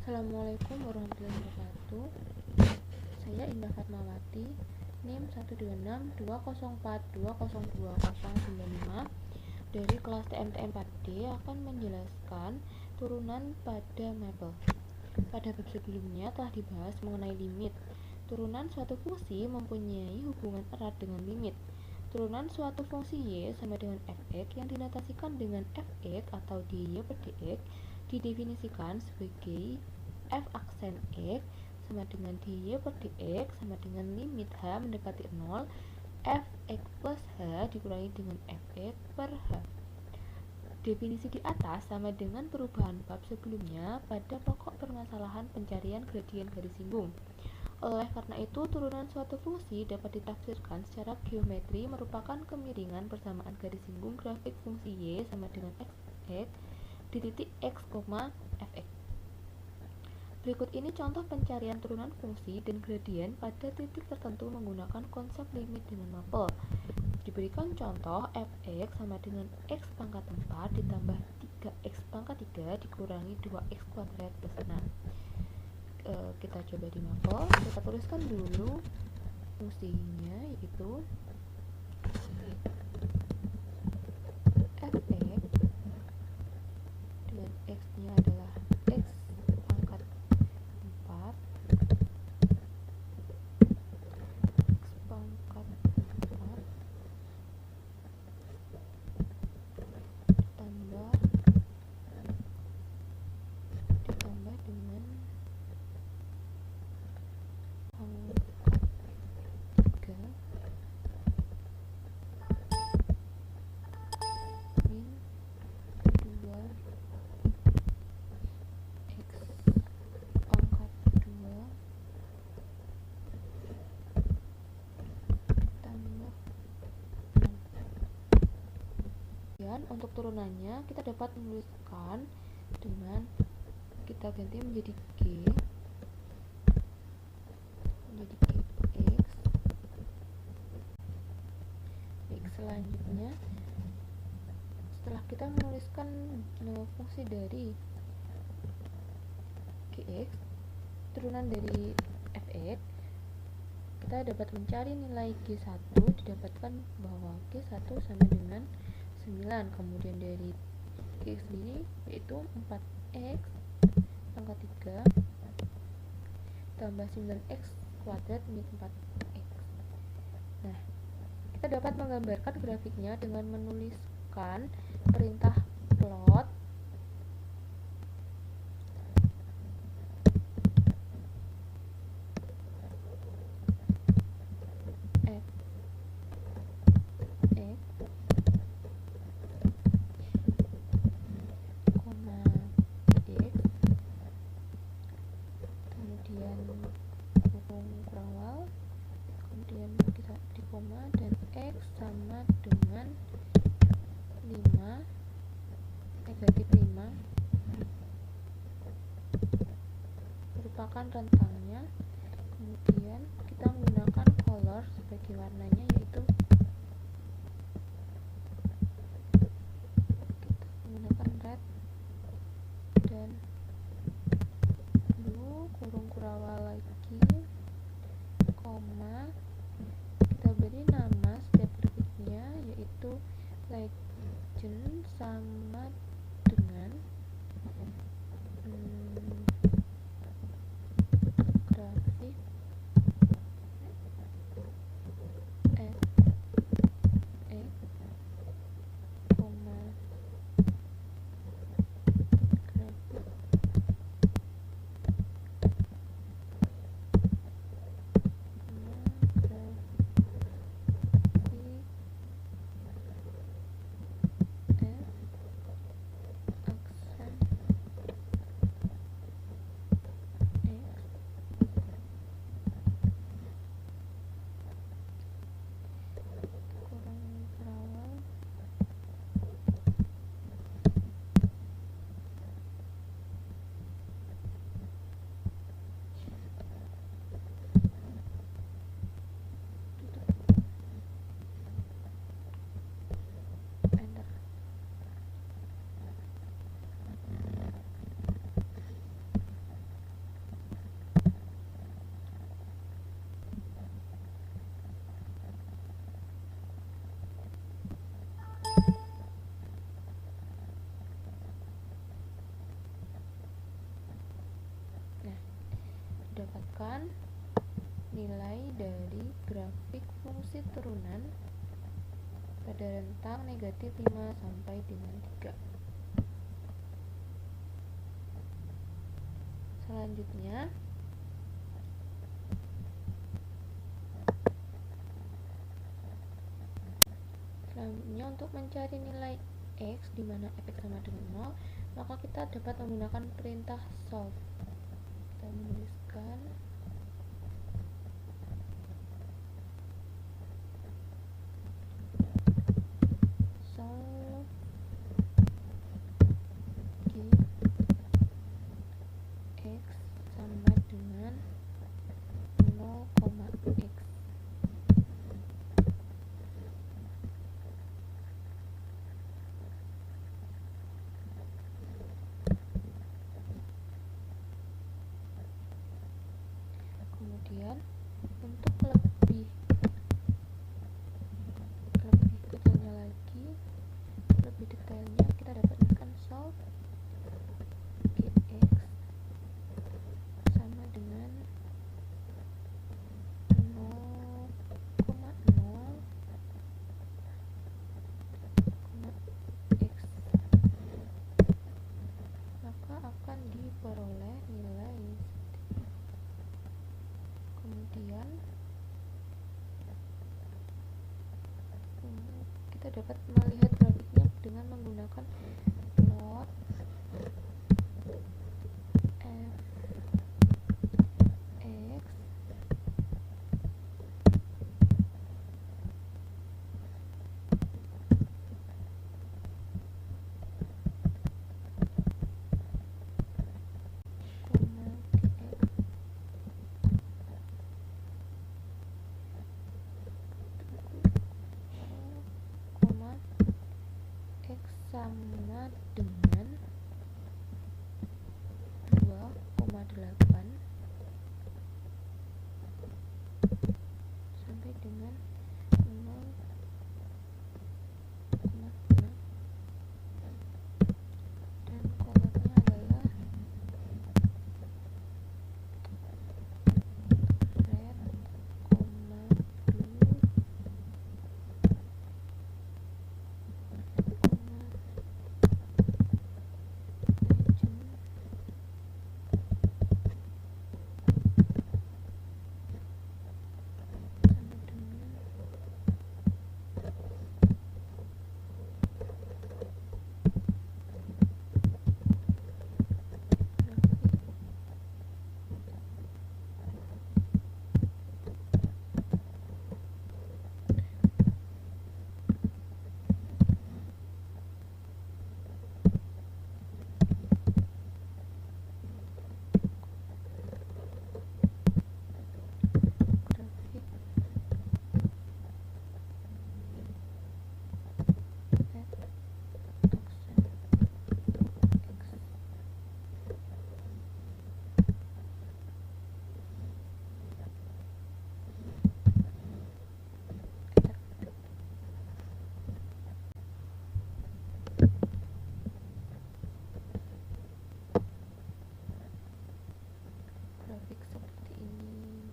Assalamualaikum warahmatullahi wabarakatuh. Saya Indah Fatmawati, NIM 1262042020095 dari kelas TMTM 4D akan menjelaskan turunan pada mapel. Pada bab sebelumnya telah dibahas mengenai limit. Turunan suatu fungsi mempunyai hubungan erat dengan limit. Turunan suatu fungsi y sama dengan fx yang dinotasikan dengan fx atau dy per dx didefinisikan sebagai f aksen x sama dengan dy per dx sama dengan limit h mendekati 0 fx plus h dikurangi dengan fx per h. Definisi di atas sama dengan perubahan bab sebelumnya pada pokok permasalahan pencarian gradien garis singgung. Oleh karena itu, turunan suatu fungsi dapat ditafsirkan secara geometri merupakan kemiringan persamaan garis singgung grafik fungsi y sama dengan fx di titik x, fx. Berikut ini contoh pencarian turunan fungsi dan gradien pada titik tertentu menggunakan konsep limit dengan mapel. Diberikan contoh fx sama dengan x pangkat 4 ditambah 3x pangkat 3 dikurangi 2x kuadrat plus 6. Kita coba di mapel. Kita tuliskan dulu fungsinya, yaitu fx dengan x nya adalah x pangkat 4 x pangkat 4 ditambah dengan pangkat 3 min 2 x pangkat 2 tambah 6. Dan untuk turunannya kita dapat menuliskan dengan kita ganti menjadi g x. Baik, selanjutnya setelah kita menuliskan fungsi dari gx turunan dari fx, kita dapat mencari nilai g1. Didapatkan bahwa g1 sama dengan 9. Kemudian dari gx sendiri yaitu 4x pangkat 3 tambah 9x kuadrat min 4x. Nah, kita dapat menggambarkan grafiknya dengan menuliskan perintah plot fx, dx, kemudian kurung kurawal, kemudian kita beri koma, dan x sama dengan 5 negatif 5 merupakan rentangnya. Kemudian kita menggunakan color sebagai warnanya, yaitu kita menggunakan red dan blue, kurung kurawal lagi, koma, kita beri nama setiap grafiknya, yaitu legend sama dengan grafik fx, koma, grafik f aksen menuliskan nilai dari grafik fungsi turunan pada rentang negatif 5 sampai dengan 3. Selanjutnya untuk mencari nilai x di mana f(x) sama dengan 0, maka kita dapat menggunakan perintah solve. Kita menuliskan solve x sama dengan 0,x. Kemudian untuk lebih detailnya lagi, lebih detailnya kita dapat menekan solve gx sama dengan 0,0,x, maka akan diperoleh nilai. Kemudian kita dapat melihat grafiknya dengan menggunakan plot f(x) x sama dengan 2,8 sampai dengan 0,6, dan kolomnya adalah red, blue, grafik seperti ini.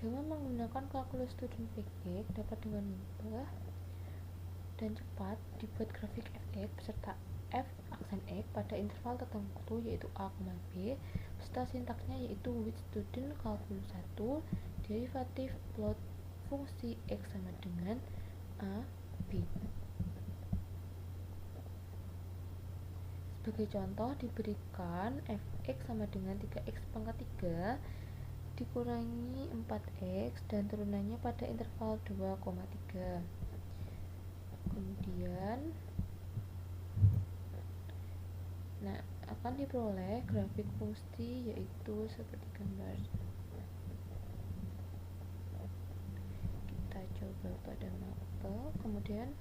Dengan menggunakan kalkulus student package dapat dengan mudah dan cepat dibuat grafik f(x) beserta f aksen x pada interval tertentu yaitu a, b, beserta sintaksnya yaitu with student kalkulus 1 derivatif plot fungsi x sama dengan a, b. Sebagai contoh diberikan f(x) sama dengan 3x pangkat 3 dikurangi 4x dan turunannya pada interval 2,3. Kemudian akan diperoleh grafik fungsi yaitu seperti gambar. Kita coba pada mapel. Kemudian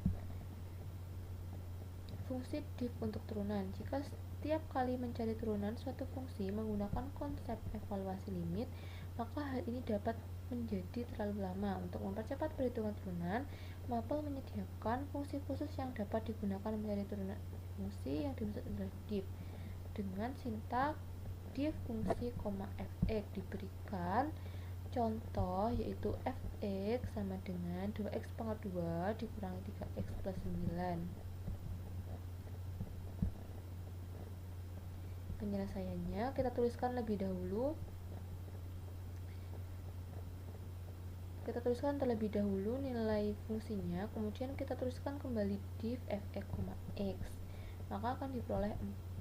fungsi div untuk turunan. Jika setiap kali mencari turunan suatu fungsi menggunakan konsep evaluasi limit, maka hal ini dapat menjadi terlalu lama. Untuk mempercepat perhitungan turunan, Maple menyediakan fungsi khusus yang dapat digunakan mencari turunan fungsi yang dimaksud adalah diff. Dengan sintak diff fungsi, fx diberikan contoh yaitu fx sama dengan 2x pangkat 2 dikurangi 3x plus 9. Penyelesaiannya kita tuliskan terlebih dahulu nilai fungsinya, kemudian kita tuliskan kembali diff fx, x, maka akan diperoleh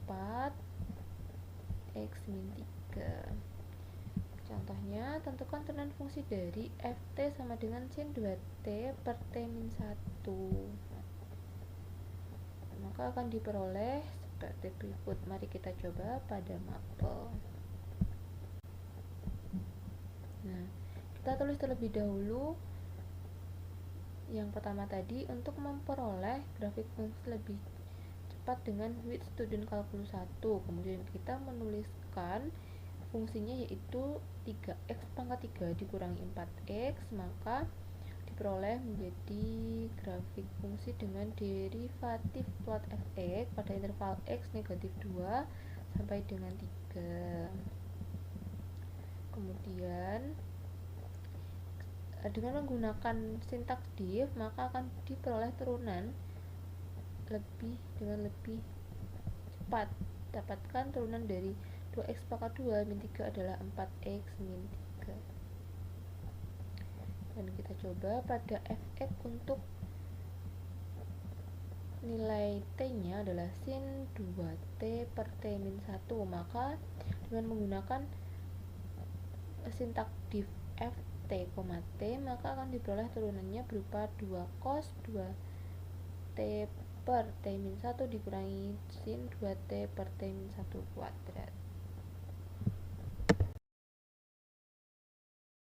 4x min 3. Contohnya, tentukan turunan fungsi dari ft sama dengan sin 2t per t min 1, maka akan diperoleh seperti berikut. Mari kita coba pada Maple. Nah, kita tulis terlebih dahulu yang pertama tadi untuk memperoleh grafik fungsi lebih cepat dengan with student calculus 1. Kemudian kita menuliskan fungsinya yaitu 3x pangkat 3 dikurangi 4x, maka diperoleh menjadi grafik fungsi dengan derivatif plot fx pada interval x negatif 2 sampai dengan 3. Kemudian dengan menggunakan sintaks diff, maka akan diperoleh turunan dengan lebih cepat. Dapatkan turunan dari 2x pangkat 2 min 3 adalah 4x min 3. Dan kita coba pada fx untuk nilai t-nya adalah sin 2t per t min 1, maka dengan menggunakan sintak diff ft, t, maka akan diperoleh turunannya berupa 2 cos 2t per t min 1 dikurangi sin 2t per t min 1 kuadrat.